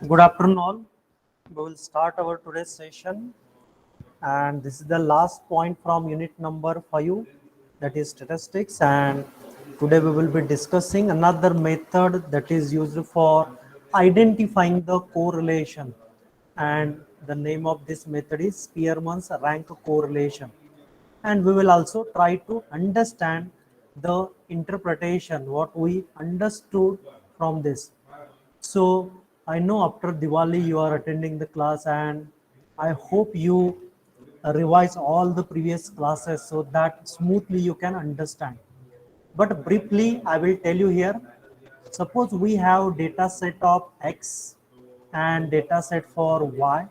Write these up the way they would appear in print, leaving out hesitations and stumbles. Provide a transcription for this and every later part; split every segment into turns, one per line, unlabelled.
Good afternoon, all. We will start our today's session, and this is the last point from unit number 5, that is statistics. And today we will be discussing another method that is used for identifying the correlation. And the name of this method is Spearman's rank correlation. And we will also try to understand the interpretation, what we understood from this. So I know after Diwali you are attending the class, and I hope you revise all the previous classes so that smoothly you can understand. But briefly, I will tell you here. Suppose we have data set of X and data set for Y.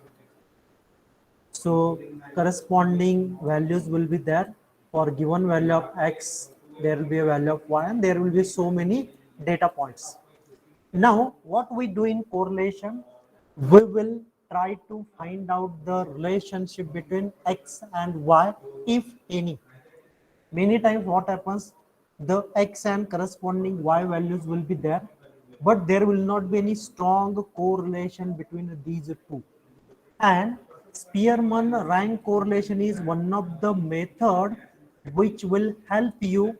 So corresponding values will be there. For given value of X, there will be a value of Y, and there will be so many data points. Now, what we do in correlation, we will try to find out the relationship between X and Y, if any. Many times what happens, the X and corresponding Y values will be there, but there will not be any strong correlation between these two. And Spearman rank correlation is one of the method which will help you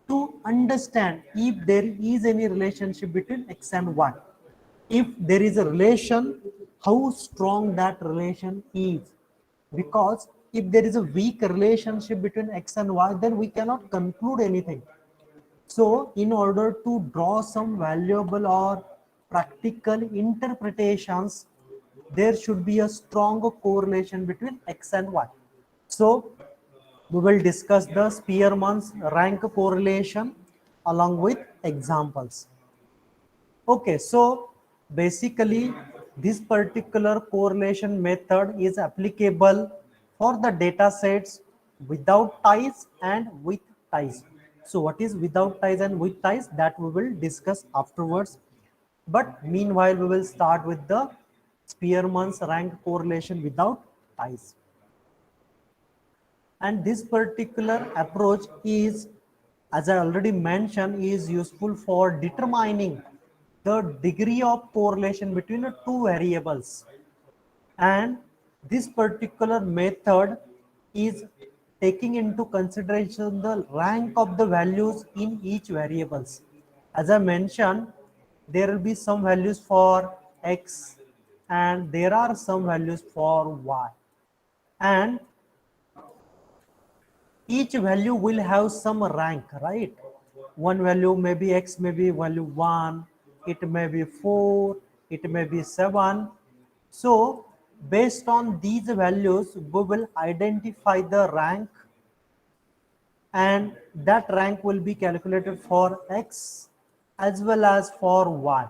to understand if there is any relationship between X and Y. If there is a relation, how strong that relation is. Because if there is a weak relationship between X and Y, then we cannot conclude anything. So in order to draw some valuable or practical interpretations, there should be a strong correlation between X and Y. So we will discuss the Spearman's rank correlation along with examples. Okay, so basically this particular correlation method is applicable for the data sets without ties and with ties. So what is without ties and with ties, that we will discuss afterwards. But meanwhile, we will start with the Spearman's rank correlation without ties. And this particular approach is, as I already mentioned, is useful for determining the degree of correlation between the two variables. And this particular method is taking into consideration the rank of the values in each variables. As I mentioned, there will be some values for X and there are some values for Y. And each value will have some rank, right? One value may be X, may be value 1, it may be 4, it may be 7. So based on these values, we will identify the rank, and that rank will be calculated for X as well as for Y.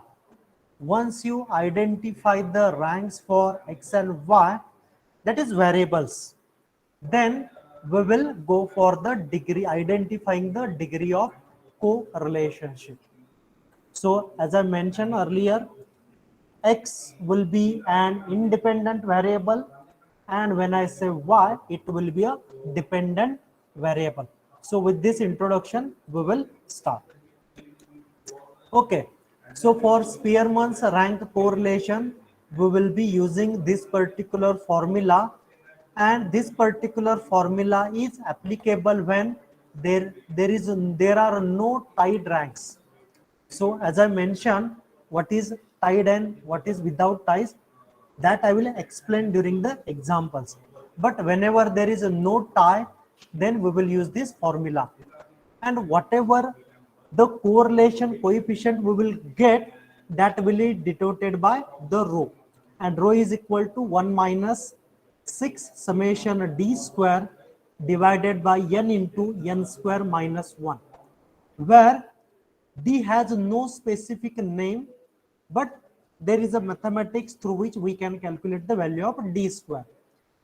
Once you identify the ranks for X and Y, that is variables, then we will go for the degree, identifying the degree of correlationship. So as I mentioned earlier, X will be an independent variable, and when I say Y, it will be a dependent variable. So with this introduction, we will start. Okay, so for Spearman's rank correlation, we will be using this particular formula, and this particular formula is applicable when there are no tied ranks. So as I mentioned, what is tied and what is without ties, that I will explain during the examples. But whenever there is a no tie, then we will use this formula. And whatever the correlation coefficient we will get, that will be denoted by the rho. And rho is equal to 1 minus 6 summation d square divided by n into n square minus 1, where D has no specific name, but there is a mathematics through which we can calculate the value of D square.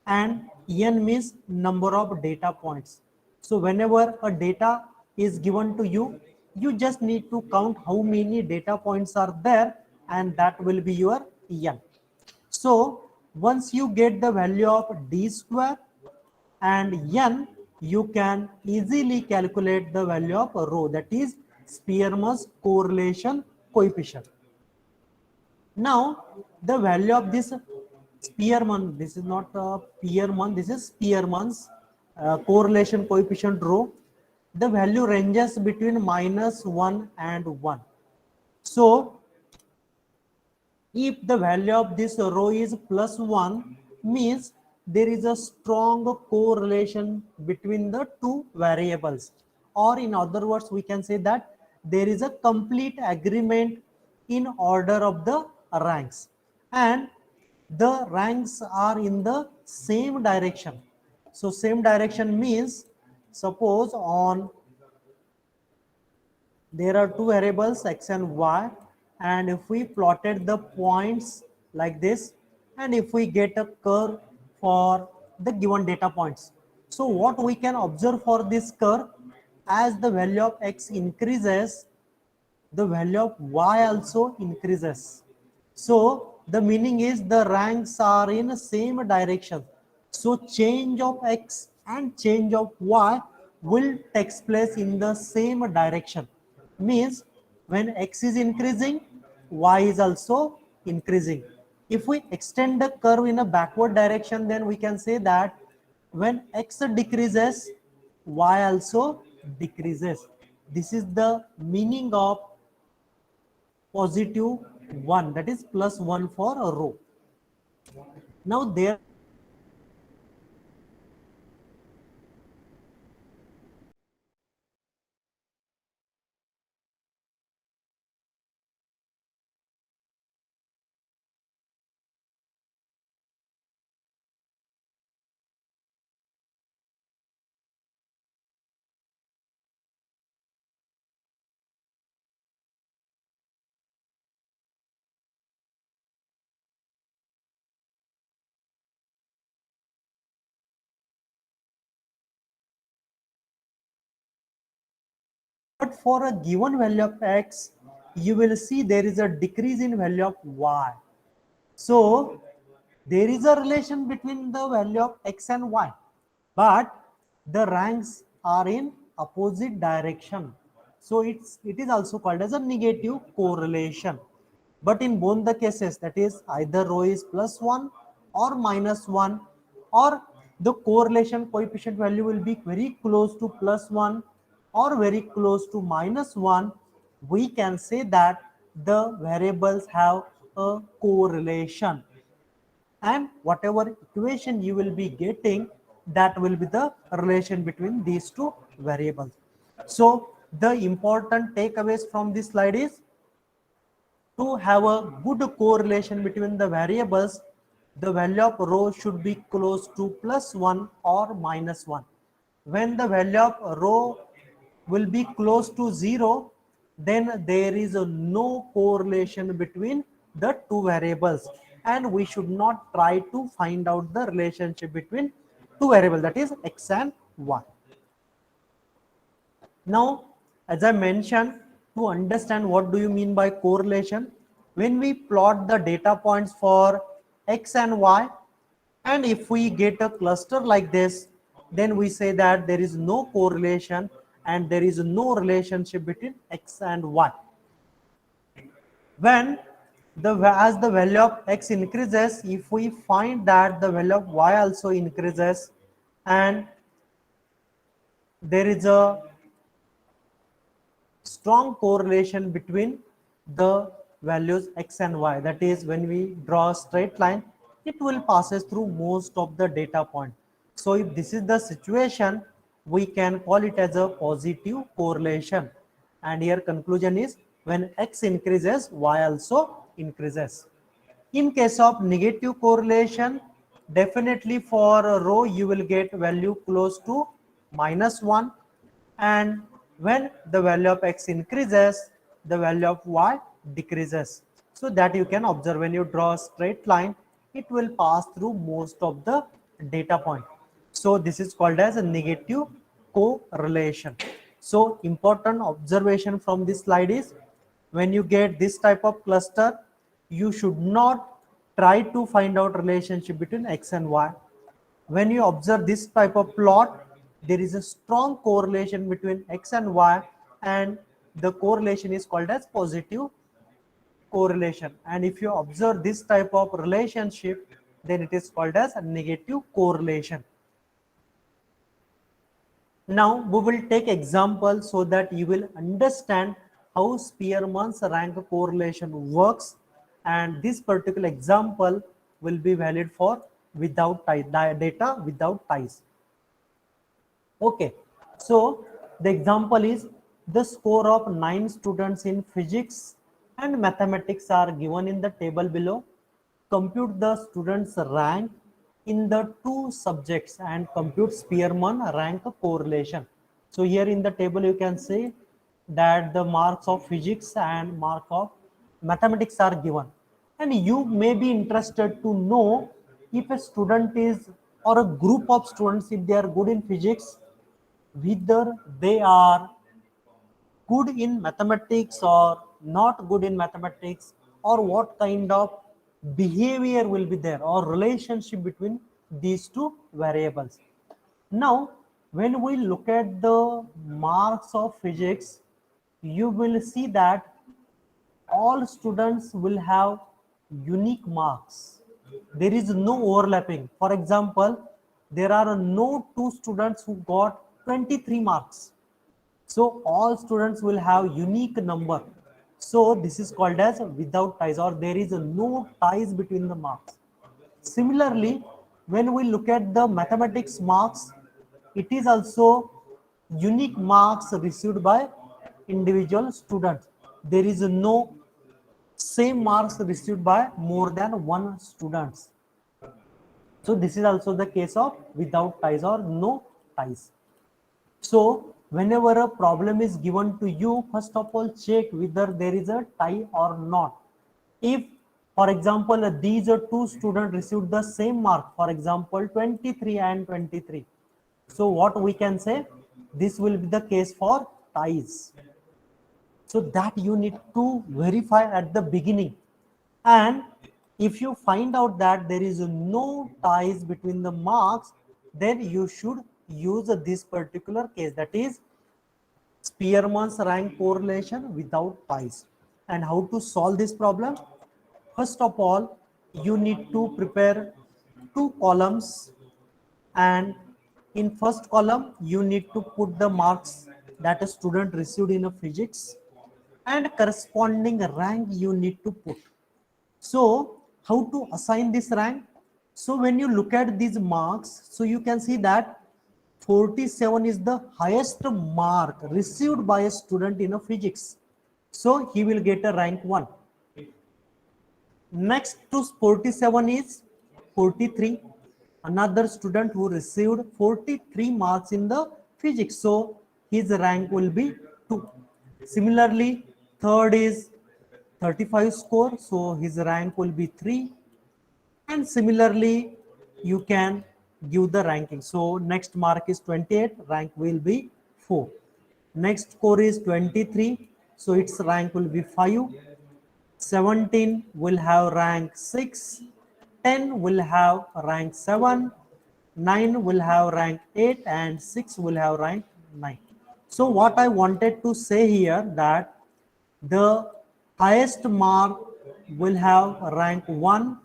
And N means number of data points. So whenever a data is given to you, you just need to count how many data points are there, and that will be your N. So once you get the value of D square and N, you can easily calculate the value of rho, that is Spearman's correlation coefficient. Now, the value of this Spearman, this is not Spearman, this is Spearman's correlation coefficient rho. The value ranges between -1 and 1. So, if the value of this rho is +1, means there is a strong correlation between the two variables, or in other words we can say that there is a complete agreement in order of the ranks, and the ranks are in the same direction. So same direction means, suppose on there are two variables x and y, and if we plotted the points like this, and if we get a curve for the given data points, so what we can observe for this curve, as the value of x increases, the value of y also increases. So the meaning is the ranks are in same direction. So change of x and change of y will take place in the same direction. Means when x is increasing, y is also increasing. If we extend the curve in a backward direction, then we can say that when x decreases, y also decreases. This is the meaning of +1, that is +1 for a rho. Now there but for a given value of x, you will see there is a decrease in value of y. So there is a relation between the value of x and y, but the ranks are in opposite direction. So it is also called as a negative correlation. But in both the cases, that is either rho is +1 or -1, or the correlation coefficient value will be very close to +1 or very close to -1, we can say that the variables have a correlation, and whatever equation you will be getting, that will be the relation between these two variables. So the important takeaways from this slide is, to have a good correlation between the variables, the value of rho should be close to +1 or -1. When the value of rho will be close to 0, then there is no correlation between the two variables, and we should not try to find out the relationship between two variables, that is x and y. Now, as I mentioned, to understand what do you mean by correlation, when we plot the data points for x and y, and if we get a cluster like this, then we say that there is no correlation and there is no relationship between x and y. When as the value of x increases, if we find that the value of y also increases, and there is a strong correlation between the values x and y, that is when we draw a straight line, it will passes through most of the data point. So if this is the situation, we can call it as a positive correlation, and here conclusion is, when x increases, y also increases. In case of negative correlation, definitely for a rho you will get value close to -1, and when the value of x increases, the value of y decreases. So that you can observe when you draw a straight line, it will pass through most of the data point. So this is called as a negative correlation. So important observation from this slide is, when you get this type of cluster, you should not try to find out relationship between x and y. When you observe this type of plot, there is a strong correlation between x and y, and the correlation is called as positive correlation. And if you observe this type of relationship, then it is called as a negative correlation. Now we will take example so that you will understand how Spearman's rank correlation works, and this particular example will be valid for without tie, data without ties. Okay, so the example is the score of 9 students in physics and mathematics are given in the table below. Compute the students' rank in the two subjects and compute Spearman rank correlation. So here in the table you can see that the marks of physics and mark of mathematics are given. And you may be interested to know if a student is or a group of students, if they are good in physics, whether they are good in mathematics or not good in mathematics, or what kind of behavior will be there or relationship between these two variables. Now when we look at the marks of physics, you will see that all students will have unique marks. There is no overlapping. For example, there are no two students who got 23 marks. So all students will have unique number. So this is called as without ties, or there is no ties between the marks. Similarly, when we look at the mathematics marks, it is also unique marks received by individual students. There is no same marks received by more than one students. So this is also the case of without ties or no ties. So whenever a problem is given to you, first of all check whether there is a tie or not. If, for example, these are two students received the same mark, for example 23 and 23, so what we can say, this will be the case for ties. So that you need to verify at the beginning. And if you find out that there is no ties between the marks, then you should use this particular case, that is Spearman's rank correlation without ties. And how to solve this problem? First of all, you need to prepare two columns, and in first column you need to put the marks that a student received in a physics, and corresponding rank you need to put. So how to assign this rank? So when you look at these marks, so you can see that 47 is the highest mark received by a student in a physics. So he will get a rank 1. Next to 47 is 43. Another student who received 43 marks in the physics. So his rank will be 2. Similarly, third is 35 score. So his rank will be 3. And similarly, you can give the ranking. So next mark is 28, rank will be 4. Next score is 23. So its rank will be 5. 17 will have rank 6, 10 will have rank 7, 9 will have rank 8, and 6 will have rank 9. So what I wanted to say here, that the highest mark will have rank 1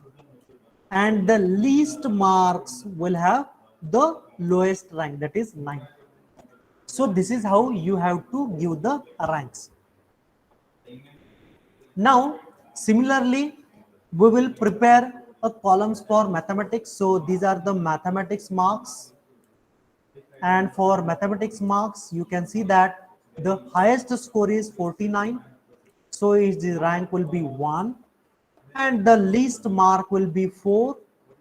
and the least marks will have the lowest rank, that is 9. So this is how you have to give the ranks. Now, similarly, we will prepare a columns for mathematics. So these are the mathematics marks. And for mathematics marks, you can see that the highest score is 49. So its rank will be 1. And the least mark will be 4.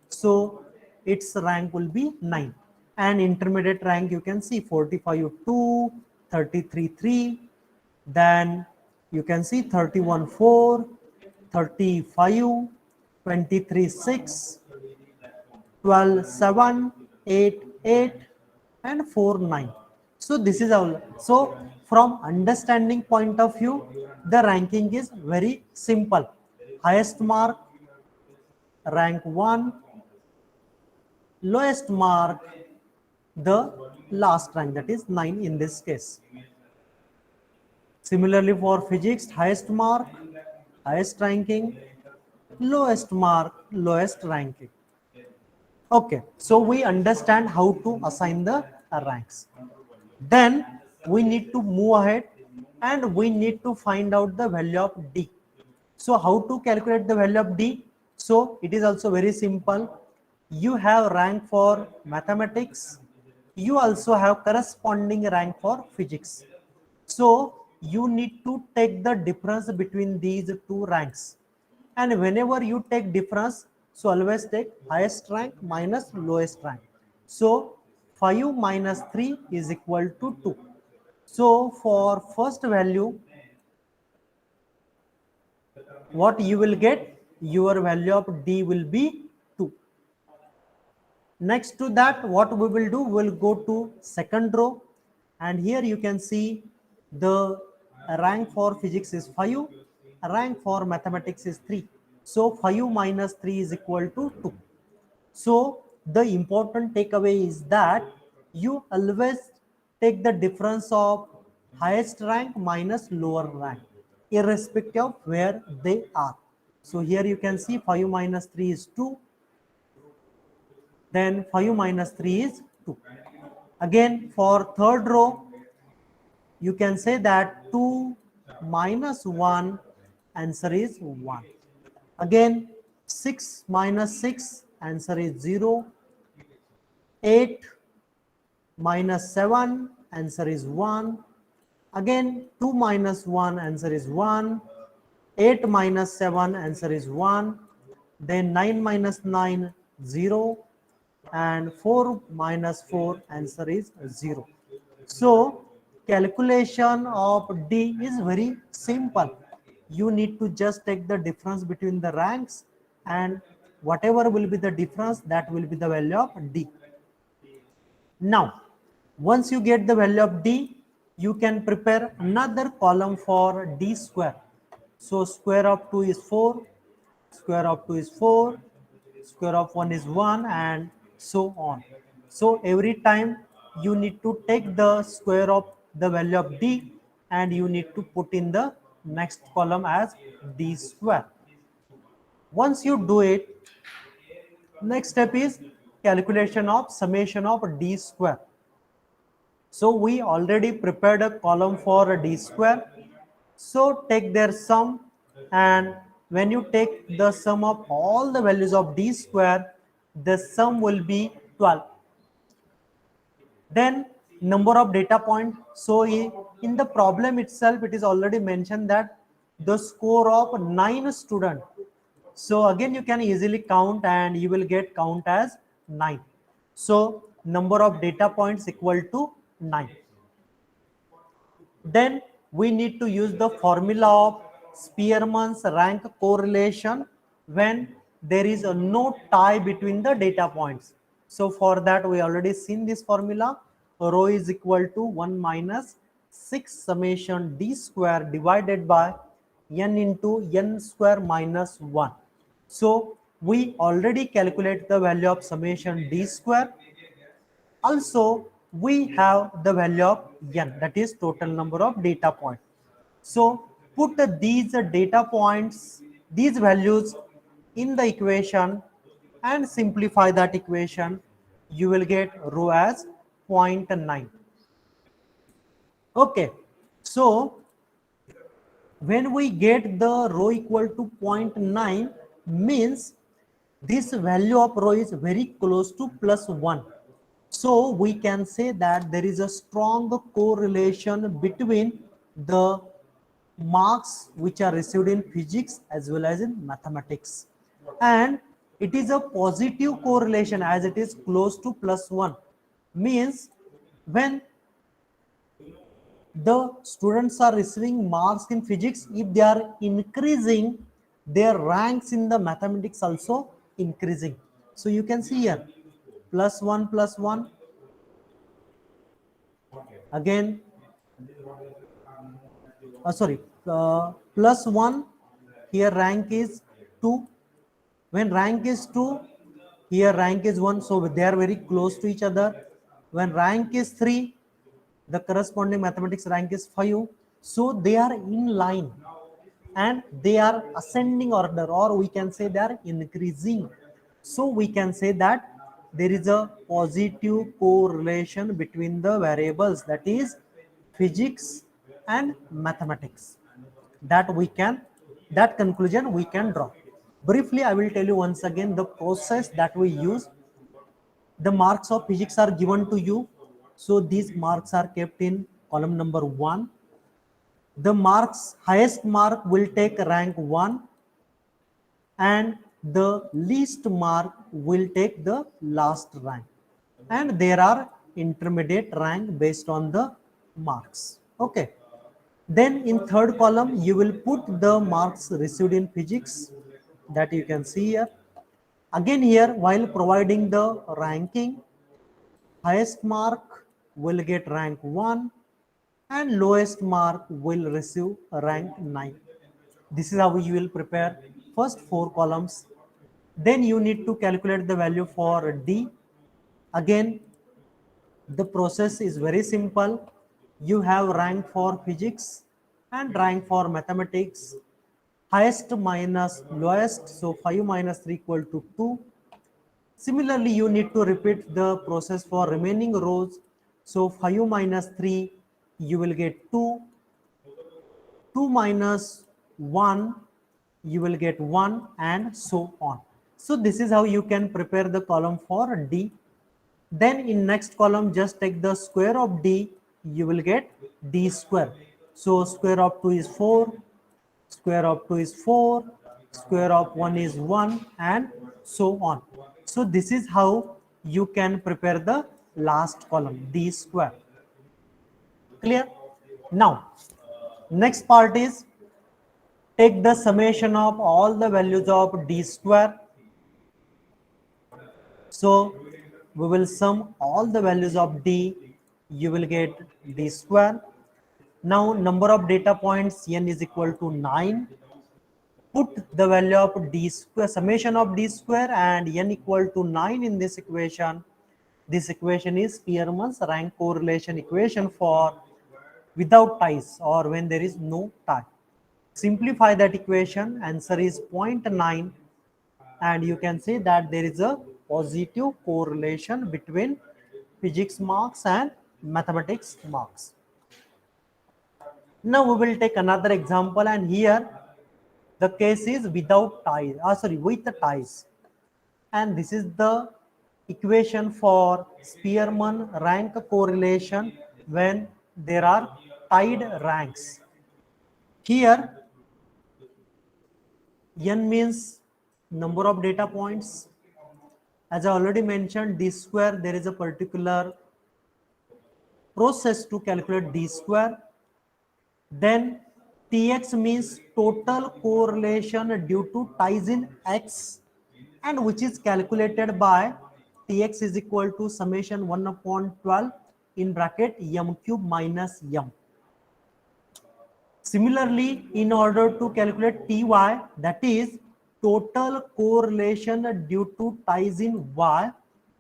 So its rank will be 9. And intermediate rank, you can see 45 2, 33 3, then you can see 31 4, 35, 23 6, 12 7, 8 8, and 4 9. So this is all. So from understanding point of view, the ranking is very simple. Highest mark, rank 1, lowest mark, the last rank, that is 9 in this case. Similarly for physics, highest mark, highest ranking, lowest mark, lowest ranking. Okay, so we understand how to assign the ranks. Then we need to move ahead and we need to find out the value of D. So how to calculate the value of D? So it is also very simple. You have rank for mathematics. You also have corresponding rank for physics. So you need to take the difference between these two ranks. And whenever you take difference, so always take highest rank minus lowest rank. So 5 minus 3 is equal to 2. So for first value, what you will get? Your value of D will be 2. Next to that, what we will do, we'll go to second row, and here you can see the rank for physics is 5, rank for mathematics is 3. So 5 minus 3 is equal to 2. So the important takeaway is that you always take the difference of highest rank minus lower rank, irrespective of where they are. So here you can see 5 minus 3 is 2, then 5 minus 3 is 2. Again, for third row, you can say that 2 minus 1, answer is 1. Again, 6 minus 6, answer is 0. 8 minus 7, answer is 1. Again, 2 minus 1, answer is 1. 8 minus 7, answer is 1. Then 9 minus 9, 0. And 4 minus 4, answer is 0. So calculation of D is very simple. You need to just take the difference between the ranks, and whatever will be the difference, that will be the value of D. Now, once you get the value of D, you can prepare another column for D square. So square of 2 is 4, square of 2 is 4, square of 1 is 1, and so on. So every time you need to take the square of the value of D and you need to put in the next column as D square. Once you do it, next step is calculation of summation of D square. So we already prepared a column for D square. So take their sum, and when you take the sum of all the values of D square, the sum will be 12. Then number of data point. So in the problem itself, it is already mentioned that the score of 9 student. So again, you can easily count and you will get count as 9. So number of data points equal to 9. Then we need to use the formula of Spearman's rank correlation when there is no tie between the data points. So for that, we already seen this formula. Rho is equal to 1 minus 6 summation D square divided by n into n square minus 1. So we already calculate the value of summation D square. Also, we have the value of n, that is total number of data points. So put these data points, these values in the equation and simplify that equation. You will get rho as 0.9. Okay, so when we get the rho equal to 0.9, means this value of rho is very close to plus 1. So we can say that there is a strong correlation between the marks which are received in physics as well as in mathematics. And it is a positive correlation as it is close to plus 1. Means when the students are receiving marks in physics, if they are increasing, their ranks in the mathematics also increasing. So you can see here plus 1, again plus 1, here rank is 2. When rank is 2, here rank is 1, so they are very close to each other. When rank is 3, the corresponding mathematics rank is 5. So they are in line and they are ascending order, or we can say they are increasing. So we can say that there is a positive correlation between the variables, that is physics and mathematics. That conclusion we can draw. Briefly, I will tell you once again the process that we use. The marks of physics are given to you. So these marks are kept in column number 1. The marks, highest mark will take rank 1, and the least mark will take the last rank. And there are intermediate rank based on the marks. Okay. Then in third column, you will put the marks received in physics, that you can see here. Again here, while providing the ranking, highest mark will get rank 1 and lowest mark will receive rank 9. This is how you will prepare first 4 columns. Then you need to calculate the value for D. Again, the process is very simple. You have rank for physics and rank for mathematics. Highest minus lowest, so 5 minus 3 equal to 2. Similarly, you need to repeat the process for remaining rows. So 5 minus 3, you will get 2. 2 minus 1, you will get 1, and so on. So this is how you can prepare the column for D. Then in next column, just take the square of D, you will get D square. So square of 2 is 4, square of 2 is 4, square of 1 is 1, and so on. So this is how you can prepare the last column, D square. Clear? Now, next part is take the summation of all the values of D square. So we will sum all the values of D, you will get D square. Now number of data points n is equal to 9. Put the value of D square, summation of D square and n equal to 9 in this equation. This equation is Spearman's rank correlation equation for without ties or when there is no tie. Simplify that equation, answer is 0.9, and you can see that there is a positive correlation between physics marks and mathematics marks. Now we will take another example, and here the case is without ties, with the ties. And this is the equation for Spearman rank correlation when there are tied ranks. Here n means number of data points. As I already mentioned, D square, there is a particular process to calculate D square. Then Tx means total correlation due to ties in X, and which is calculated by Tx is equal to summation 1 upon 12 in bracket m cube minus m. Similarly, in order to calculate Ty, that is total correlation due to ties in Y,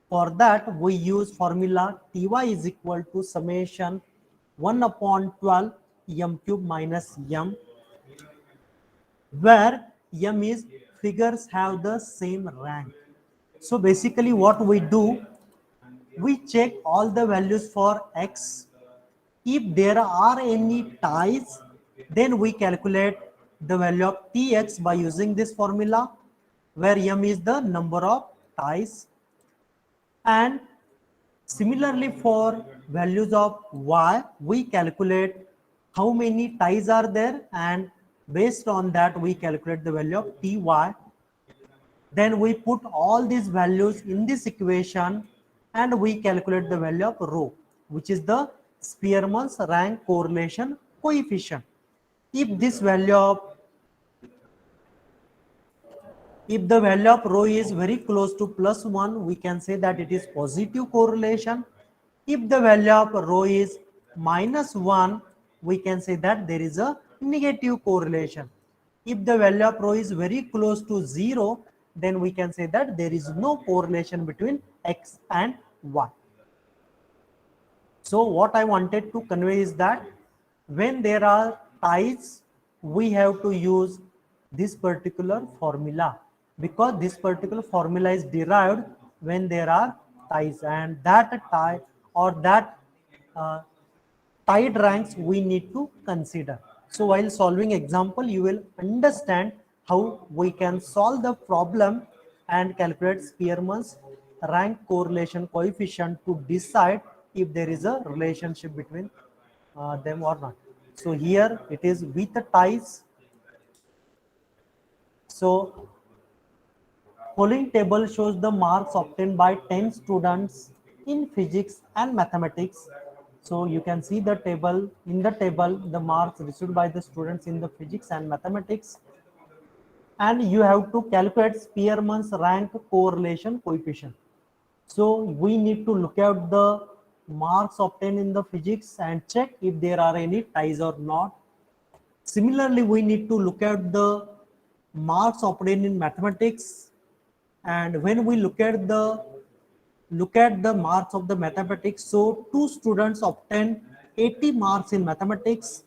for that we use formula Ty is equal to summation 1 upon 12 m cube minus m, where m is figures have the same rank. So basically what we do, we check all the values for X. If there are any ties, then we calculate the value of Tx by using this formula, where m is the number of ties. And similarly for values of y, we calculate how many ties are there, and based on that we calculate the value of Ty. Then we put all these values in this equation and we calculate the value of rho, which is the Spearman's rank correlation coefficient. If this value of If the value of rho is very close to +1, we can say that it is positive correlation. If the value of rho is -1, we can say that there is a negative correlation. If the value of rho is very close to 0, then we can say that there is no correlation between X and Y. So what I wanted to convey is that when there are ties, we have to use this particular formula, because this particular formula is derived when there are ties, and that tie or that uh, tied ranks we need to consider. So while solving example, you will understand how we can solve the problem and calculate Spearman's rank correlation coefficient to decide if there is a relationship between them or not. So here it is with the ties. So following table shows the marks obtained by 10 students in physics and mathematics. So you can see the table. In the table, the marks received by the students in the physics and mathematics, and you have to calculate Spearman's rank correlation coefficient. So we need to look at the marks obtained in the physics and check if there are any ties or not. Similarly, we need to look at the marks obtained in mathematics, and when we look at the marks of the mathematics, so two students obtained 80 marks in mathematics,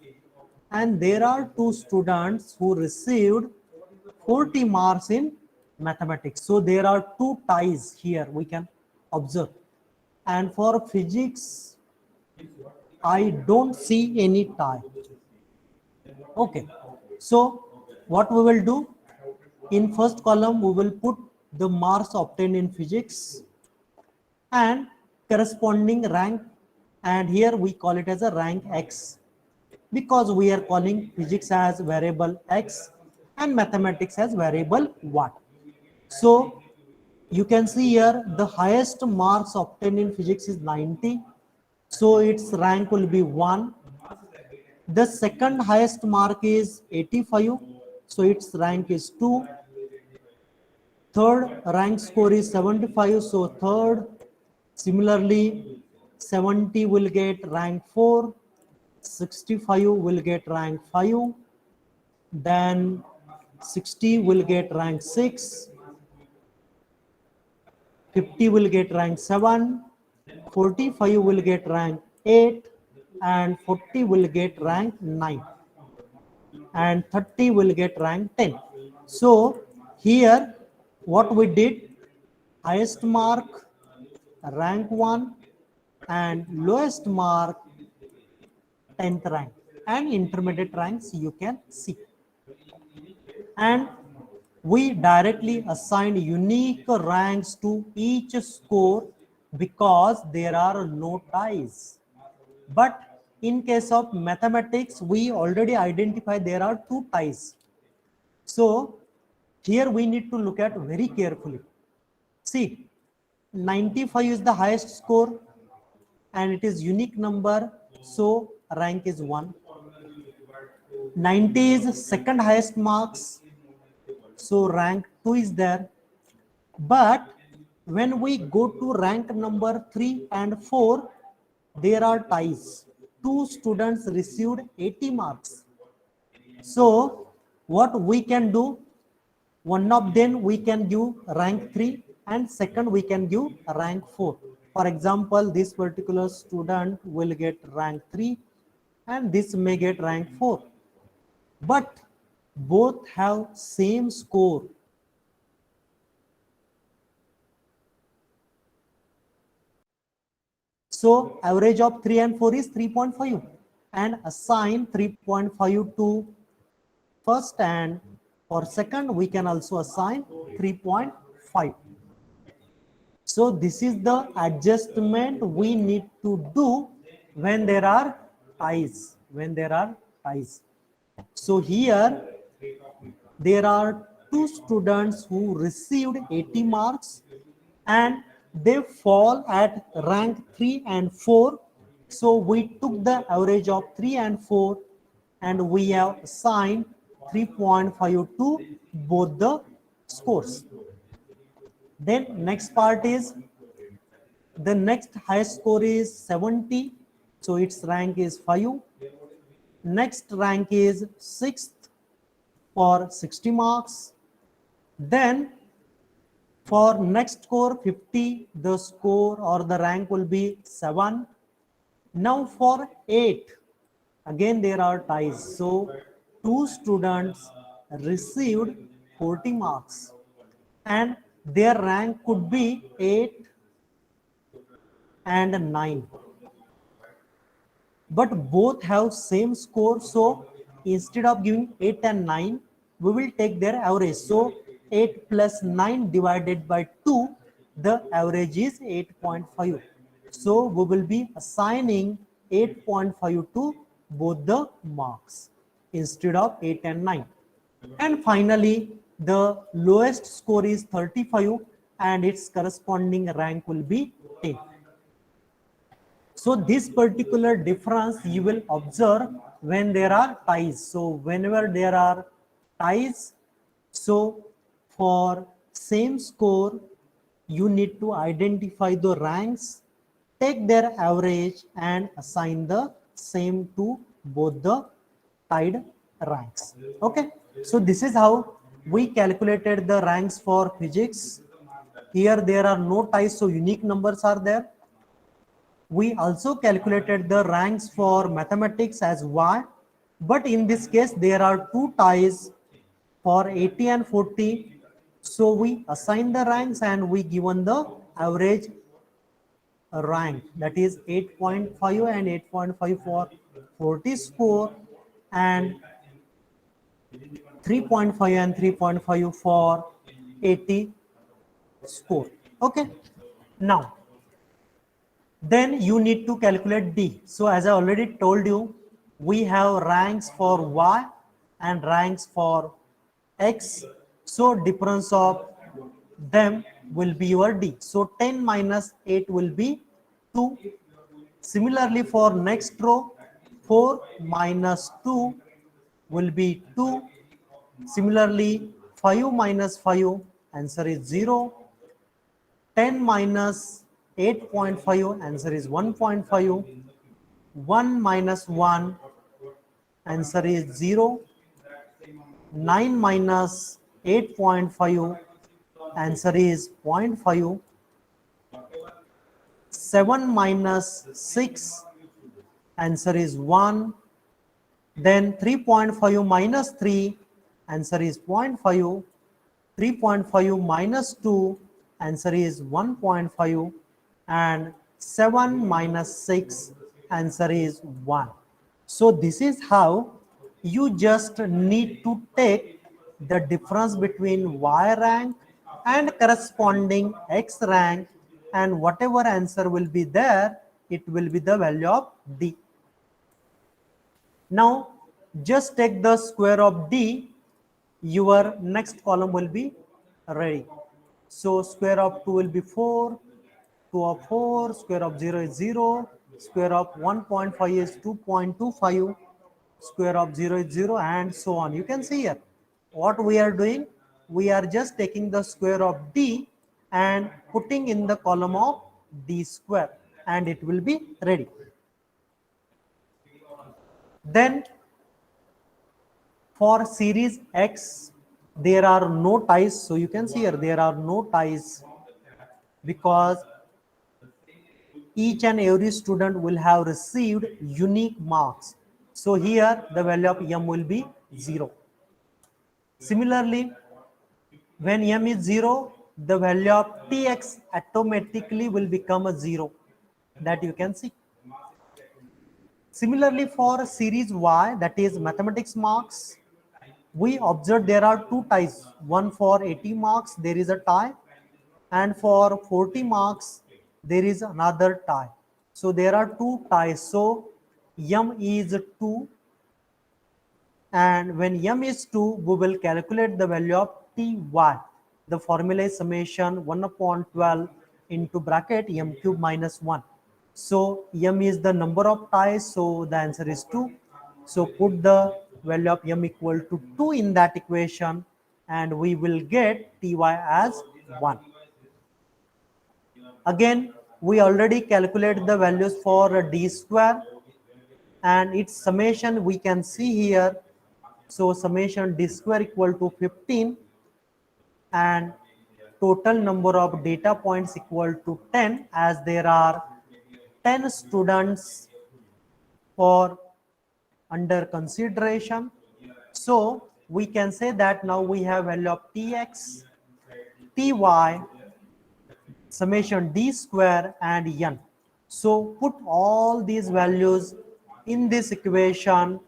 and there are two students who received 40 marks in mathematics. So there are two ties here we can observe. And for physics, I don't see any tie. Okay, so what we will do, in first column we will put the marks obtained in physics and corresponding rank, and here we call it as a rank x, because we are calling physics as variable x and mathematics as variable y. So you can see here the highest marks obtained in physics is 90, so its rank will be 1. The second highest mark is 85, so its rank is 2. Third rank score is 75, so third. Similarly, 70 will get rank 4, 65 will get rank 5, then 60 will get rank 6, 50 will get rank 7, 45 will get rank 8, and 40 will get rank 9, and 30 will get rank 10. So here what we did, highest mark rank 1 and lowest mark 10th rank, and intermediate ranks you can see. And we directly assign unique ranks to each score because there are no ties. But in case of mathematics, we already identify there are two ties. So here we need to look at very carefully. See, 95 is the highest score and it is unique number, so rank is 1. 90 is second highest marks, so rank 2 is there. But when we go to rank number 3 and 4, there are ties. Two students received 80 marks. So what we can do, one of them we can give rank 3 and second we can give rank 4. For example, this particular student will get rank 3 and this may get rank 4. But both have same score. So average of 3 and 4 is 3.5, and assign 3.5 to first, and for second we can also assign 3.5. So this is the adjustment we need to do when there are ties. So here there are two students who received 80 marks and they fall at rank 3 and 4. So we took the average of 3 and 4 and we have assigned 3.5 to both the scores. Then next part is, the next highest score is 70, so its rank is 5. Next rank is 6th for 60 marks. Then for next score 50, the score or the rank will be 7. Now for 8, Again there are ties, so two students received 40 marks and their rank could be 8 and 9, but both have same score. So instead of giving 8 and 9, we will take their average. So 8 plus 9 divided by 2, the average is 8.5. So we will be assigning 8.5 to both the marks instead of 8 and 9. And finally, the lowest score is 35 and its corresponding rank will be 10. So this particular difference you will observe when there are ties. So whenever there are ties, so for same score, you need to identify the ranks, take their average and assign the same to both the tied ranks. Okay, so this is how we calculated the ranks for physics. Here there are no ties, so unique numbers are there. We also calculated the ranks for mathematics as Y, but in this case there are two ties for 80 and 40. So we assign the ranks and we given the average rank, that is 8.5 and 8.5 for 40 score and 3.5 and 3.5 for 80 score. Okay, now then you need to calculate D. So as I already told you, we have ranks for Y and ranks for X. So difference of them will be your D. So 10 minus 8 will be 2. Similarly for next row, 4 minus 2 will be 2. Similarly 5 minus 5, answer is 0. 10 minus 8.5, answer is 1.5. 1 minus 1, answer is 0. 9 minus 8.5, answer is 0.5. 7 minus 6, answer is 1. Then 3.5 minus 3, answer is 0.5. 3.5 minus 2, answer is 1.5. And 7 minus 6, answer is 1. So this is how you just need to take the difference between Y rank and corresponding X rank, and whatever answer will be there, it will be the value of D. Now just take the square of D, your next column will be ready. So square of 2 will be 4, 2 of 4, square of 0 is 0, square of 1.5 is 2.25, square of 0 is 0, and so on. You can see here what we are doing. We are just taking the square of D and putting in the column of D square, and it will be ready. Then for series X, there are no ties. So you can see here there are no ties because each and every student will have received unique marks. So here the value of M will be 0. Similarly, when M is 0, the value of Tx automatically will become a 0. That you can see. Similarly, for series Y, that is mathematics marks, we observe there are two ties. One for 80 marks, there is a tie, and for 40 marks, there is another tie. So there are two ties. So M is 2, and when M is 2, we will calculate the value of Ty. The formula is summation 1 upon 12 into bracket M cube minus 1. So M is the number of ties, so the answer is 2. So put the value of M equal to 2 in that equation, and we will get Ty as 1. Again, we already calculated the values for D square, and its summation we can see here. So summation D square equal to 15, and total number of data points equal to 10, as there are 10 students for under consideration. So we can say that now we have value of Tx, Ty, summation d square and n. So put all these values in this equation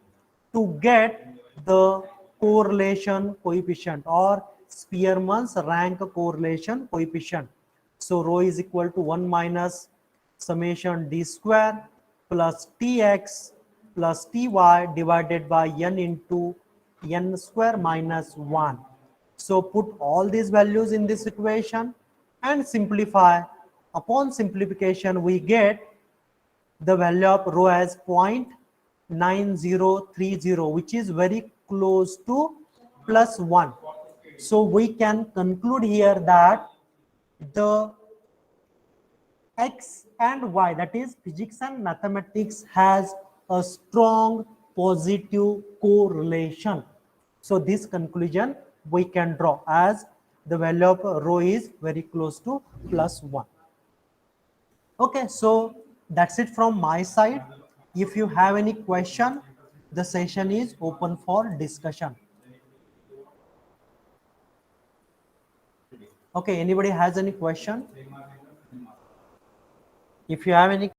to get the correlation coefficient or Spearman's rank correlation coefficient. So rho is equal to 1 minus summation d square plus tx plus ty divided by n into n square minus 1. So put all these values in this equation and simplify. Upon simplification, we get the value of rho as 0.9030, which is very close to plus 1. So we can conclude here that the X and Y, that is physics and mathematics, has a strong positive correlation. So this conclusion we can draw as the value of rho is very close to plus 1. Okay, so that's it from my side. If you have any question, the session is open for discussion. Okay, anybody has any question? If you have any